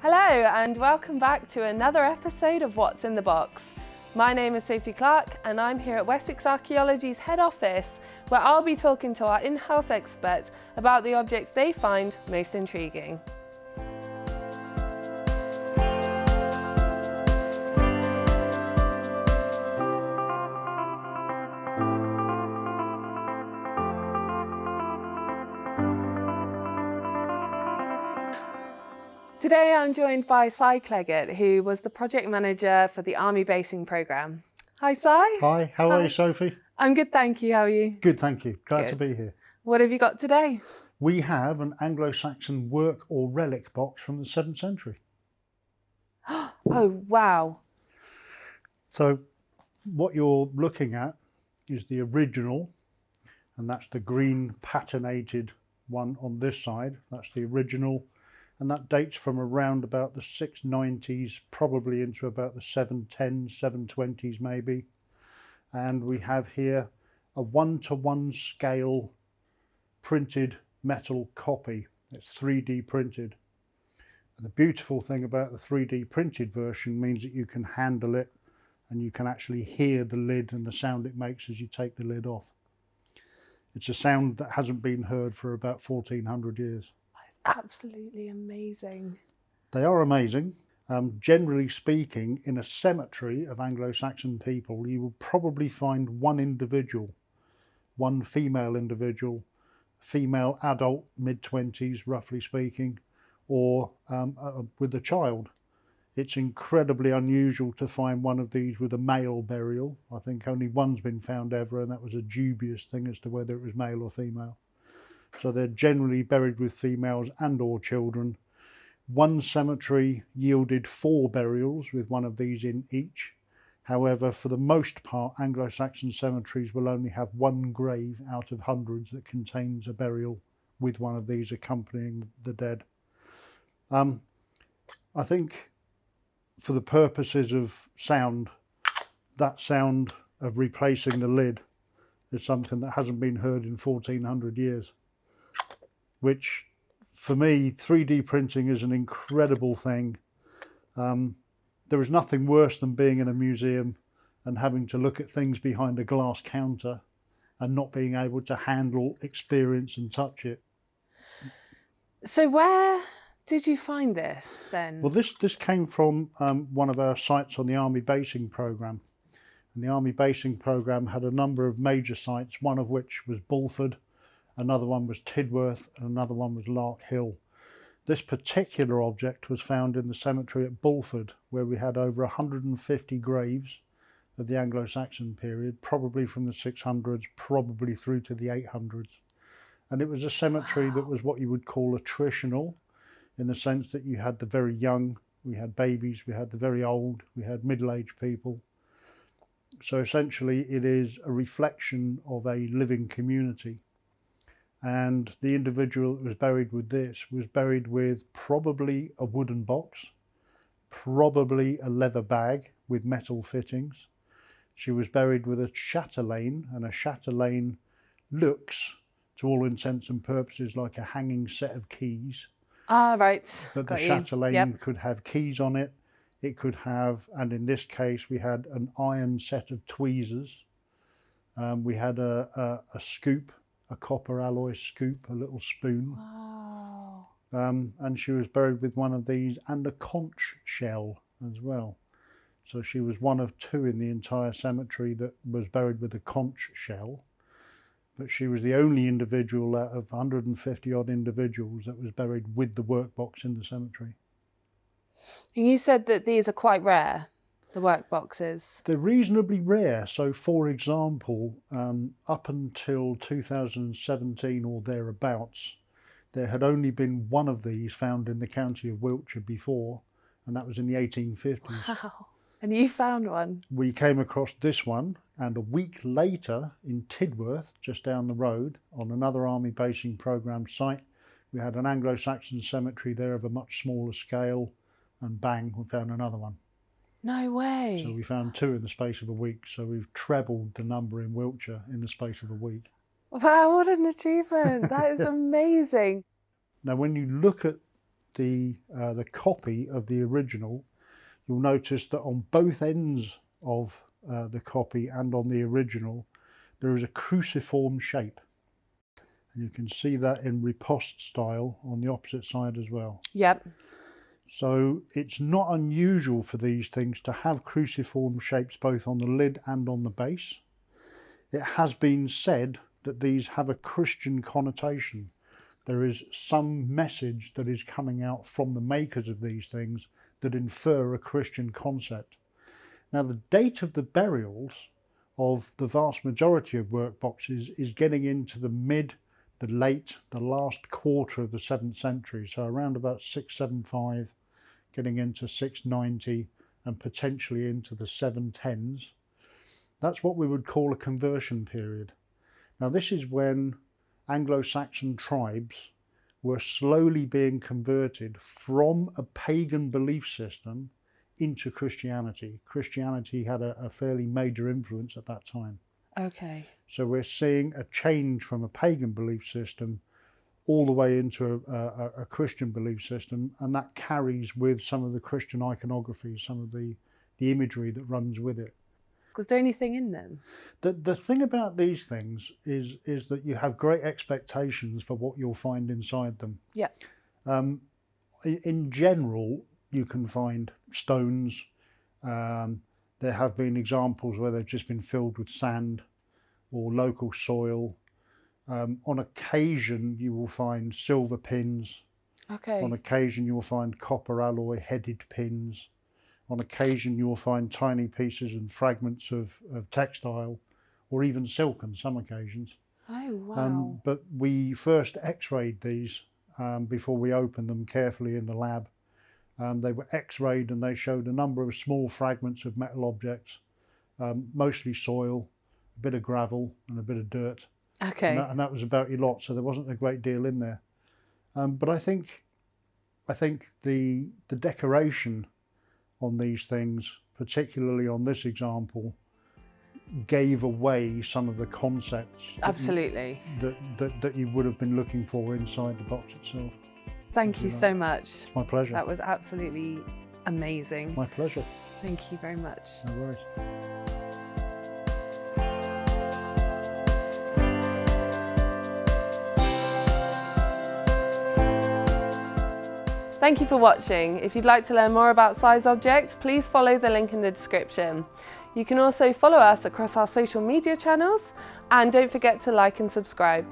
Hello and welcome back to another episode of What's in the Box. My name is Sophie Clarke and I'm here at Wessex Archaeology's head office, where I'll be talking to our in-house experts about the objects they find most intriguing. Today I'm joined by Si Cleggett, who was the project manager for the Army Basing Programme. Hi Si. Hi, how are you, Sophie? I'm good, thank you. How are you? Good, thank you. Glad to Good. be here. What have you got today? We have an Anglo-Saxon work or relic box from the 7th century. Oh, wow. So what you're looking at is the original, and that's the green patinated one on this side. That's the original, and that dates from around about the 690s, probably into about the 710s, 720s maybe. And we have here a 1-to-1 scale printed metal copy. It's 3D printed. And the beautiful thing about the 3D printed version means that you can handle it and you can actually hear the lid and the sound it makes as you take the lid off. It's a sound that hasn't been heard for about 1400 years. That's absolutely amazing. They are amazing. Generally speaking, in a cemetery of Anglo-Saxon people, you will probably find one individual, one female individual, female adult, mid-20s, roughly speaking, or with a child. It's incredibly unusual to find one of these with a male burial. I think only one's been found ever, and that was a dubious thing as to whether it was male or female. So they're generally buried with females and or children. One cemetery yielded 4 burials with one of these in each. However, for the most part, Anglo-Saxon cemeteries will only have one grave out of hundreds that contains a burial with one of these accompanying the dead. I think for the purposes of sound, that sound of replacing the lid is something that hasn't been heard in 1400 years, which for me, 3D printing is an incredible thing. There is nothing worse than being in a museum and having to look at things behind a glass counter and not being able to handle, experience and touch it. So where did you find this then? Well, this came from one of our sites on the Army Basing Programme. And the Army Basing Programme had a number of major sites, one of which was Bulford, another one was Tidworth, and another one was Lark Hill. This particular object was found in the cemetery at Bulford, where we had over 150 graves of the Anglo-Saxon period, probably from the 600s, probably through to the 800s. And it was a cemetery that was what you would call attritional, in the sense that you had the very young, we had babies, we had the very old, we had middle-aged people. So essentially it is a reflection of a living community. And the individual that was buried with this was buried with probably a wooden box, probably a leather bag with metal fittings. She was buried with a chatelaine, and a chatelaine looks, to all intents and purposes, like a hanging set of keys. Ah, right. But Got the you. chatelaine Yep. could have keys on it. It could have, and in this case, we had an iron set of tweezers. We had a scoop, a copper alloy scoop, a little spoon. Wow. And she was buried with one of these and a conch shell as well. So she was one of 2 in the entire cemetery that was buried with a conch shell. But she was the only individual out of 150 odd individuals that was buried with the workbox in the cemetery. And you said that these are quite rare, the workboxes. They're reasonably rare. So for example, up until 2017 or thereabouts, there had only been one of these found in the county of Wiltshire before, and that was in the 1850s. Wow. And you found one? We came across this one, and a week later in Tidworth, just down the road, on another Army Basing Programme site, we had an Anglo-Saxon cemetery there of a much smaller scale, and bang, we found another one. No way. So we found 2 in the space of a week. So we've trebled the number in Wiltshire in the space of a week. Wow, what an achievement. That is amazing. Now, when you look at the copy of the original, you'll notice that on both ends of the copy and on the original, there is a cruciform shape. And you can see that in riposte style on the opposite side as well. Yep. So it's not unusual for these things to have cruciform shapes both on the lid and on the base. It has been said that these have a Christian connotation. There is some message that is coming out from the makers of these things that infer a Christian concept. Now, the date of the burials of the vast majority of workboxes is getting into the last quarter of the 7th century, so around about 675, getting into 690 and potentially into the 710s. That's what we would call a conversion period. Now, this is when Anglo-Saxon tribes were slowly being converted from a pagan belief system into Christianity. Christianity had a fairly major influence at that time. Okay. So we're seeing a change from a pagan belief system all the way into a Christian belief system, and that carries with some of the Christian iconography, some of the imagery that runs with it. Was there anything in them? The thing about these things is that you have great expectations for what you'll find inside them. Yeah. In general, you can find stones. There have been examples where they've just been filled with sand or local soil. On occasion, you will find silver pins. Okay. On occasion, you will find copper alloy headed pins. On occasion, you will find tiny pieces and fragments of textile or even silk on some occasions. Oh, wow. But we first x-rayed these before we opened them carefully in the lab. They were x-rayed and they showed a number of small fragments of metal objects, mostly soil, a bit of gravel and a bit of dirt. Okay. And that was about your lot, so there wasn't a great deal in there. But I think the decoration on these things, particularly on this example, gave away some of the concepts Absolutely. that you would have been looking for inside the box itself. Thank you so much. My pleasure. That was absolutely amazing. My pleasure. Thank you very much. No worries. Thank you for watching. If you'd like to learn more about size objects, please follow the link in the description. You can also follow us across our social media channels, and don't forget to like and subscribe.